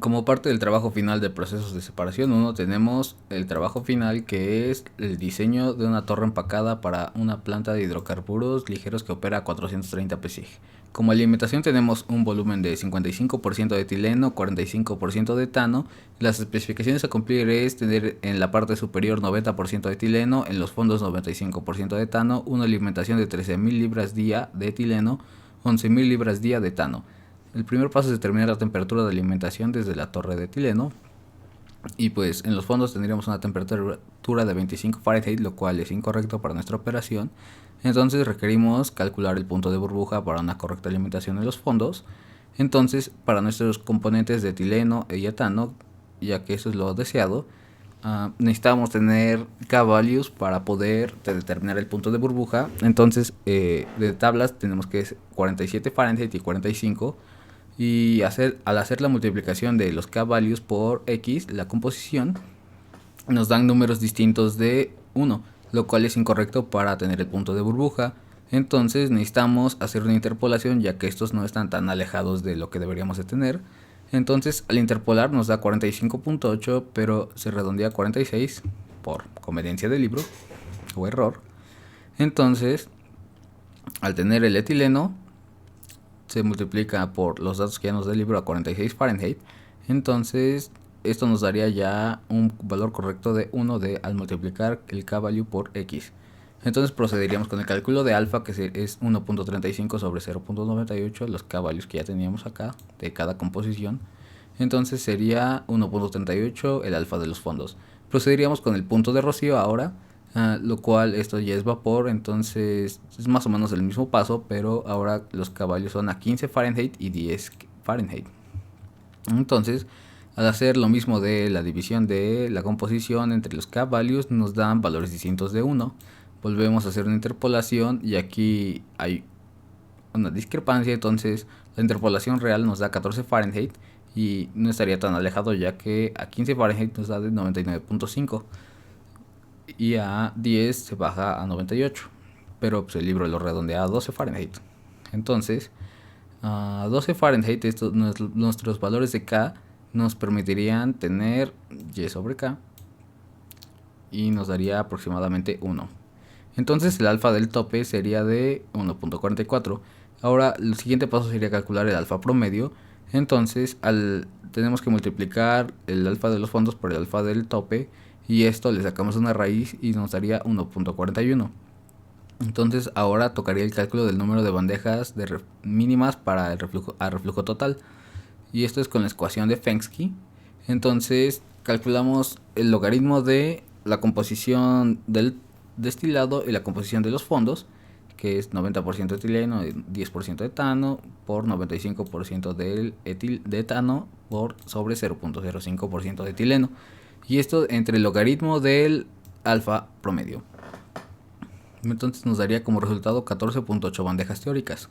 Como parte del trabajo final de procesos de separación 1, tenemos el trabajo final, que es el diseño de una torre empacada para una planta de hidrocarburos ligeros que opera a 430 psi. Como alimentación tenemos un volumen de 55% de etileno, 45% de etano. Las especificaciones a cumplir es tener en la parte superior 90% de etileno, en los fondos 95% de etano, una alimentación de 13.000 libras día de etileno, 11.000 libras día de etano. El primer paso es determinar la temperatura de alimentación desde la torre de etileno. Y pues en los fondos tendríamos una temperatura de 25 Fahrenheit, lo cual es incorrecto para nuestra operación. Entonces requerimos calcular el punto de burbuja para una correcta alimentación en los fondos. Entonces, para nuestros componentes de etileno y etano, ya que eso es lo deseado, necesitamos tener K-values para poder determinar el punto de burbuja. Entonces, de tablas tenemos que es 47 Fahrenheit y 45. Y al hacer la multiplicación de los K-values por X, la composición, nos dan números distintos de 1, lo cual es incorrecto para tener el punto de burbuja. Entonces necesitamos hacer una interpolación, ya que estos no están tan alejados de lo que deberíamos de tener. Entonces al interpolar nos da 45.8, pero se redondea a 46 por conveniencia del libro o error. Entonces, al tener el etileno, se multiplica por los datos que ya nos da el libro a 46 Fahrenheit. Entonces, esto nos daría ya un valor correcto de 1 al multiplicar el K-value por X. Entonces procederíamos con el cálculo de alfa, que es 1.35 sobre 0.98, los K-values que ya teníamos acá de cada composición. Entonces sería 1.38 el alfa de los fondos. Procederíamos con el punto de rocío ahora, lo cual esto ya es vapor, entonces es más o menos el mismo paso, pero ahora los caballos son a 15 Fahrenheit y 10 Fahrenheit. Entonces, al hacer lo mismo de la división de la composición entre los K-values, nos dan valores distintos de 1. Volvemos a hacer una interpolación y aquí hay una discrepancia, entonces la interpolación real nos da 14 Fahrenheit y no estaría tan alejado, ya que a 15 Fahrenheit nos da de 99.5 y a 10 se baja a 98, pero pues el libro lo redondea a 12 Fahrenheit. Entonces, a 12 Fahrenheit, nuestros valores de K nos permitirían tener Y sobre K y nos daría aproximadamente 1. Entonces el alfa del tope sería de 1.44. Ahora el siguiente paso sería calcular el alfa promedio. Entonces tenemos que multiplicar el alfa de los fondos por el alfa del tope, y esto le sacamos una raíz y nos daría 1.41. Entonces ahora tocaría el cálculo del número de bandejas mínimas para el reflujo total, y esto es con la ecuación de Fensky. Entonces calculamos el logaritmo de la composición del destilado y la composición de los fondos, que es 90% etileno y 10% etano, por 95% de etano por sobre 0.05% de etileno, y esto entre el logaritmo del alfa promedio. Entonces nos daría como resultado 14.8 bandejas teóricas.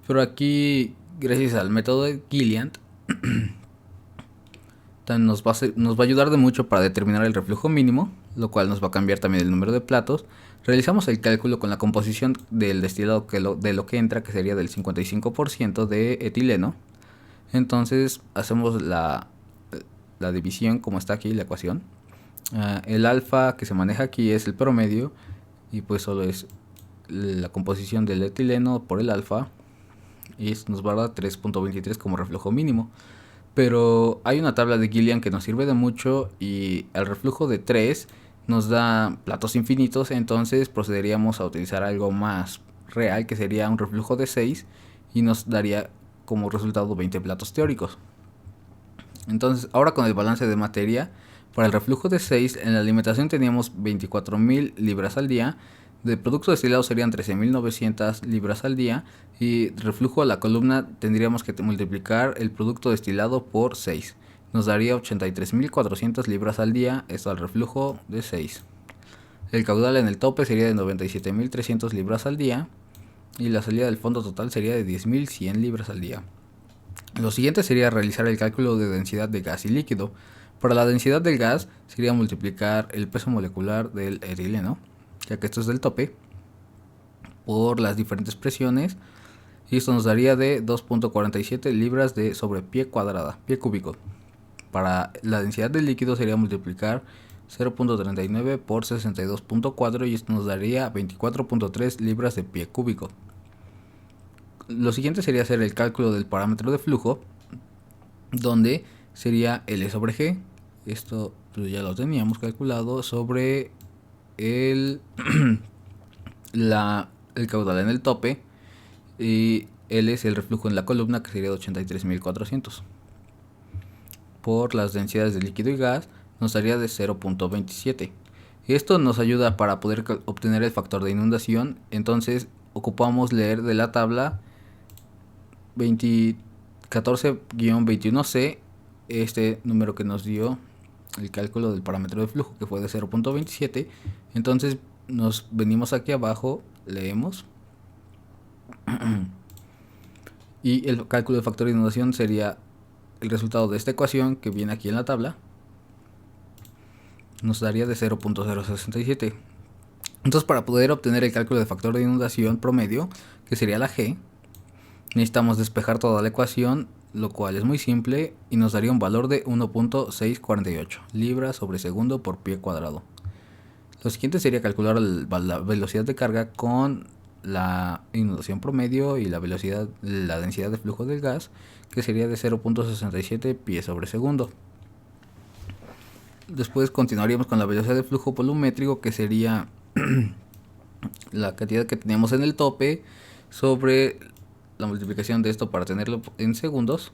Pero aquí, gracias al método de Gilliland, nos va a ayudar de mucho para determinar el reflujo mínimo, lo cual nos va a cambiar también el número de platos. Realizamos el cálculo con la composición del destilado de lo que entra, que sería del 55% de etileno. Entonces hacemos la división como está aquí la ecuación. El alfa que se maneja aquí es el promedio, y pues solo es la composición del etileno por el alfa, y esto nos va a dar 3.23 como reflujo mínimo. Pero hay una tabla de Gilliland que nos sirve de mucho, y el reflujo de 3 nos da platos infinitos. Entonces procederíamos a utilizar algo más real, que sería un reflujo de 6, y nos daría como resultado 20 platos teóricos. Entonces ahora con el balance de materia, para el reflujo de 6 en la alimentación teníamos 24.000 libras al día, de producto destilado serían 13.900 libras al día, y reflujo a la columna tendríamos que multiplicar el producto destilado por 6. Nos daría 83.400 libras al día, esto al reflujo de 6. El caudal en el tope sería de 97.300 libras al día, y la salida del fondo total sería de 10.100 libras al día. Lo siguiente sería realizar el cálculo de densidad de gas y líquido. Para la densidad del gas sería multiplicar el peso molecular del etileno, ya que esto es del tope, por las diferentes presiones, y esto nos daría de 2.47 libras sobre pie cúbico. Para la densidad del líquido sería multiplicar 0.39 por 62.4 y esto nos daría 24.3 libras de pie cúbico. Lo siguiente sería hacer el cálculo del parámetro de flujo, donde sería L sobre G. Esto pues ya lo teníamos calculado sobre el caudal en el tope, y L es el reflujo en la columna, que sería de 83.400. Por las densidades de líquido y gas nos daría de 0.27. Esto nos ayuda para poder obtener el factor de inundación. Entonces ocupamos leer de la tabla 14-21C este número que nos dio el cálculo del parámetro de flujo, que fue de 0.27. Entonces nos venimos aquí abajo, leemos y el cálculo del factor de inundación sería el resultado de esta ecuación que viene aquí en la tabla. Nos daría de 0.067. Entonces, para poder obtener el cálculo del factor de inundación promedio, que sería la G, necesitamos despejar toda la ecuación, lo cual es muy simple, y nos daría un valor de 1.648 libras sobre segundo por pie cuadrado. Lo siguiente sería calcular la velocidad de carga con la inundación promedio y la densidad de flujo del gas, que sería de 0.67 pies sobre segundo. Después continuaríamos con la velocidad de flujo volumétrico, que sería la cantidad que teníamos en el tope sobre la multiplicación de esto para tenerlo en segundos,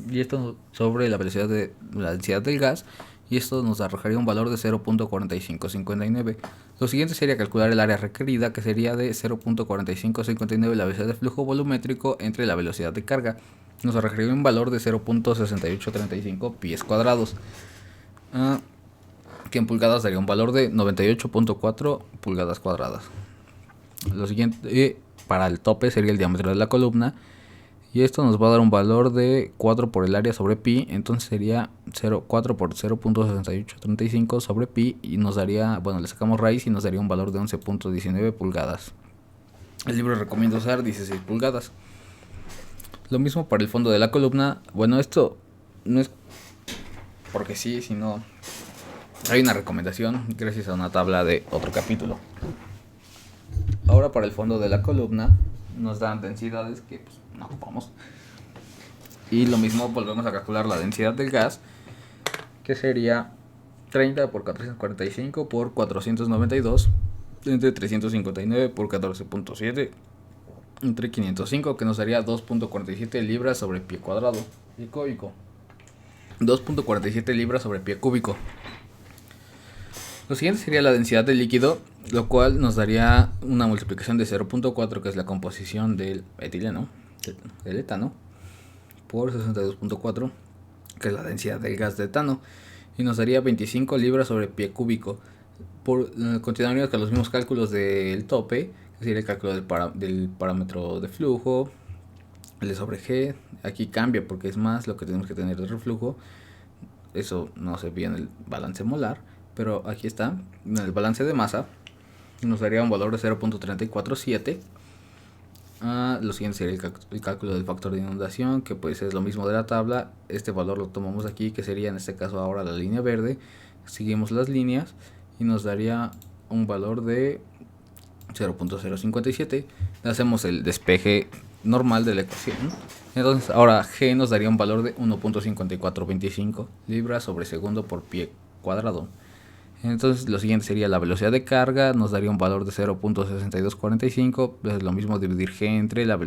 y esto sobre la velocidad de la densidad del gas, y esto nos arrojaría un valor de 0.4559. Lo siguiente sería calcular el área requerida, que sería de 0.4559 la velocidad de flujo volumétrico entre la velocidad de carga. Nos arrojaría un valor de 0.6835 pies cuadrados, que en pulgadas daría un valor de 98.4 pulgadas cuadradas. Lo siguiente para el tope sería el diámetro de la columna, y esto nos va a dar un valor de 4 por el área sobre pi. Entonces sería 4 por 0.6835 sobre pi, y nos daría, bueno, le sacamos raíz y nos daría un valor de 11.19 pulgadas. El libro recomienda usar 16 pulgadas. Lo mismo para el fondo de la columna. Bueno, esto no es porque sí, sino hay una recomendación gracias a una tabla de otro capítulo. Ahora, para el fondo de la columna nos dan densidades que pues no ocupamos, y lo mismo volvemos a calcular la densidad del gas, que sería 30 por 445 por 492 entre 359 por 14.7 entre 505, que nos daría 2.47 libras sobre pie cuadrado y cúbico. 2.47 libras sobre pie cúbico. Lo siguiente sería la densidad del líquido, lo cual nos daría una multiplicación de 0.4, que es la composición del etileno, del etano, por 62.4, que es la densidad del gas de etano, y nos daría 25 libras sobre pie cúbico. Continuaríamos con los mismos cálculos del tope, que sería el cálculo del parámetro de flujo, L sobre G. Aquí cambia porque es más lo que tenemos que tener de reflujo. Eso no se ve en el balance molar, pero aquí está, en el balance de masa nos daría un valor de 0.347. Lo siguiente sería el cálculo del factor de inundación, que pues es lo mismo de la tabla. Este valor lo tomamos aquí, que sería en este caso ahora la línea verde. Seguimos las líneas y nos daría un valor de 0.057. Hacemos el despeje normal de la ecuación. Entonces ahora G nos daría un valor de 1.5425 libras sobre segundo por pie cuadrado. Entonces lo siguiente sería la velocidad de carga, nos daría un valor de 0.6245, es lo mismo dividir G entre la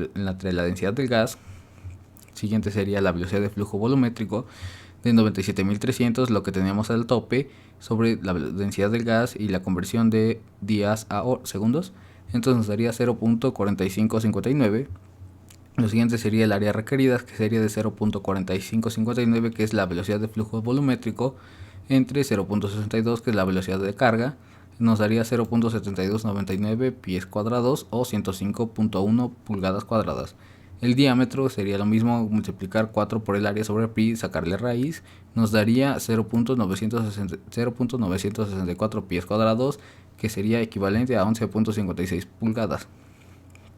densidad del gas. Siguiente sería la velocidad de flujo volumétrico de 97.300, lo que teníamos al tope, sobre la densidad del gas y la conversión de días a segundos. Entonces nos daría 0.4559. Lo siguiente sería el área requerida, que sería de 0.4559, que es la velocidad de flujo volumétrico, entre 0.62, que es la velocidad de carga. Nos daría 0.7299 pies cuadrados o 105.1 pulgadas cuadradas. El diámetro sería lo mismo, multiplicar 4 por el área sobre pi, sacarle raíz, nos daría 0.964 pies cuadrados, que sería equivalente a 11.56 pulgadas.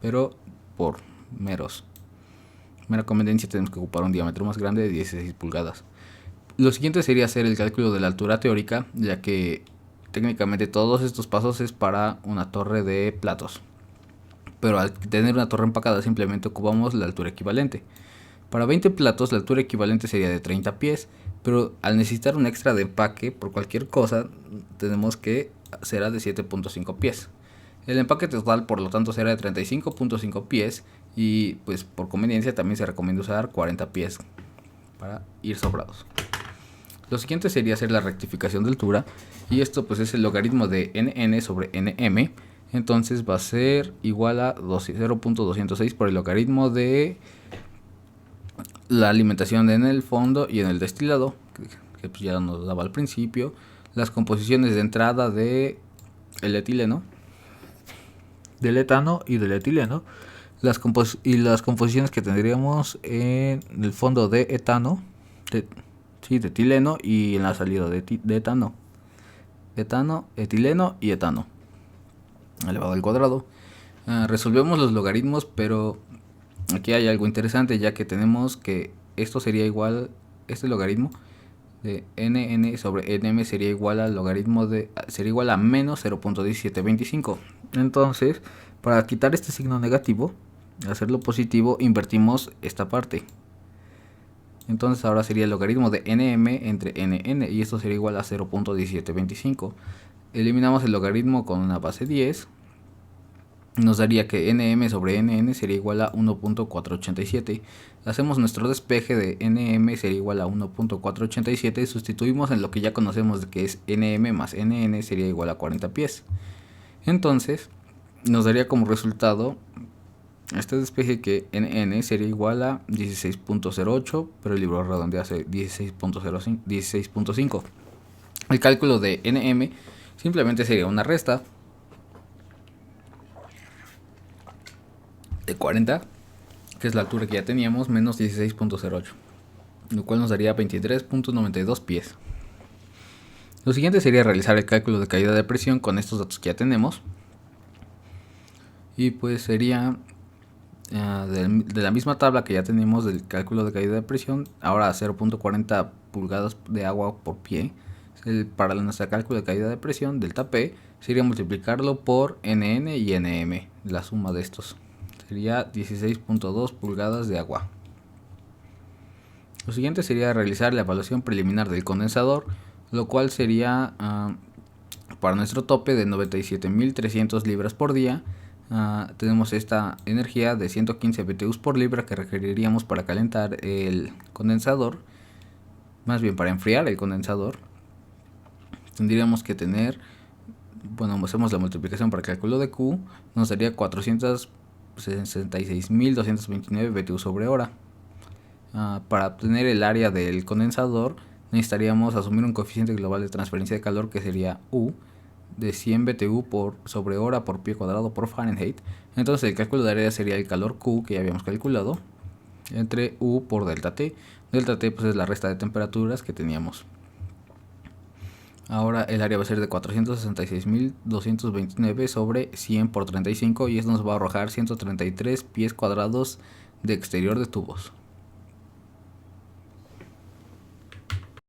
Pero por Mera conveniencia, tenemos que ocupar un diámetro más grande de 16 pulgadas. Lo siguiente sería hacer el cálculo de la altura teórica, ya que técnicamente todos estos pasos es para una torre de platos. Pero al tener una torre empacada simplemente ocupamos la altura equivalente. Para 20 platos la altura equivalente sería de 30 pies, pero al necesitar un extra de empaque por cualquier cosa, tenemos que será de 7.5 pies. El empaque total por lo tanto será de 35.5 pies y pues por conveniencia también se recomienda usar 40 pies para ir sobrados. Lo siguiente sería hacer la rectificación de altura y esto pues es el logaritmo de nn sobre nm. Entonces va a ser igual a 0.206 por el logaritmo de la alimentación en el fondo y en el destilado, que pues ya nos daba al principio, las composiciones de entrada de el etileno, del etano y del etileno, las composiciones que tendríamos en el fondo de etano, de etileno, y en la salida de etano, etileno y etano, elevado al cuadrado. Resolvemos los logaritmos, pero aquí hay algo interesante, ya que tenemos que esto sería igual, este logaritmo de nn sobre nm sería igual al logaritmo sería igual a menos 0.1725. Entonces, para quitar este signo negativo, hacerlo positivo, invertimos esta parte. Entonces ahora sería el logaritmo de nm entre nn y esto sería igual a 0.1725. Eliminamos el logaritmo con una base 10. Nos daría que nm sobre nn sería igual a 1.487. Hacemos nuestro despeje de nm sería igual a 1.487. Sustituimos en lo que ya conocemos de que es nm más nn sería igual a 40 pies. Entonces nos daría como resultado este despeje que nn sería igual a 16.08, pero el libro redondea hace 16.5. El cálculo de nm simplemente sería una resta de 40, que es la altura que ya teníamos, menos 16.08, lo cual nos daría 23.92 pies. Lo siguiente sería realizar el cálculo de caída de presión con estos datos que ya tenemos. Y pues sería de la misma tabla que ya tenemos del cálculo de caída de presión, ahora 0.40 pulgadas de agua por pie. Para nuestro cálculo de caída de presión, delta P, sería multiplicarlo por NN y NM, la suma de estos. Sería 16.2 pulgadas de agua. Lo siguiente sería realizar la evaluación preliminar del condensador, lo cual sería para nuestro tope de 97.300 libras por día. Tenemos esta energía de 115 BTUs por libra que requeriríamos para calentar el condensador, más bien para enfriar el condensador. Tendríamos que tener, bueno, hacemos la multiplicación para el cálculo de Q, nos daría 466.229 BTU sobre hora. Para obtener el área del condensador necesitaríamos asumir un coeficiente global de transferencia de calor que sería U de 100 BTU sobre hora por pie cuadrado por Fahrenheit. Entonces el cálculo de área sería el calor Q que ya habíamos calculado entre U por delta T. Delta T pues es la resta de temperaturas que teníamos. Ahora el área va a ser de 466.229 sobre 100 por 35 y esto nos va a arrojar 133 pies cuadrados de exterior de tubos.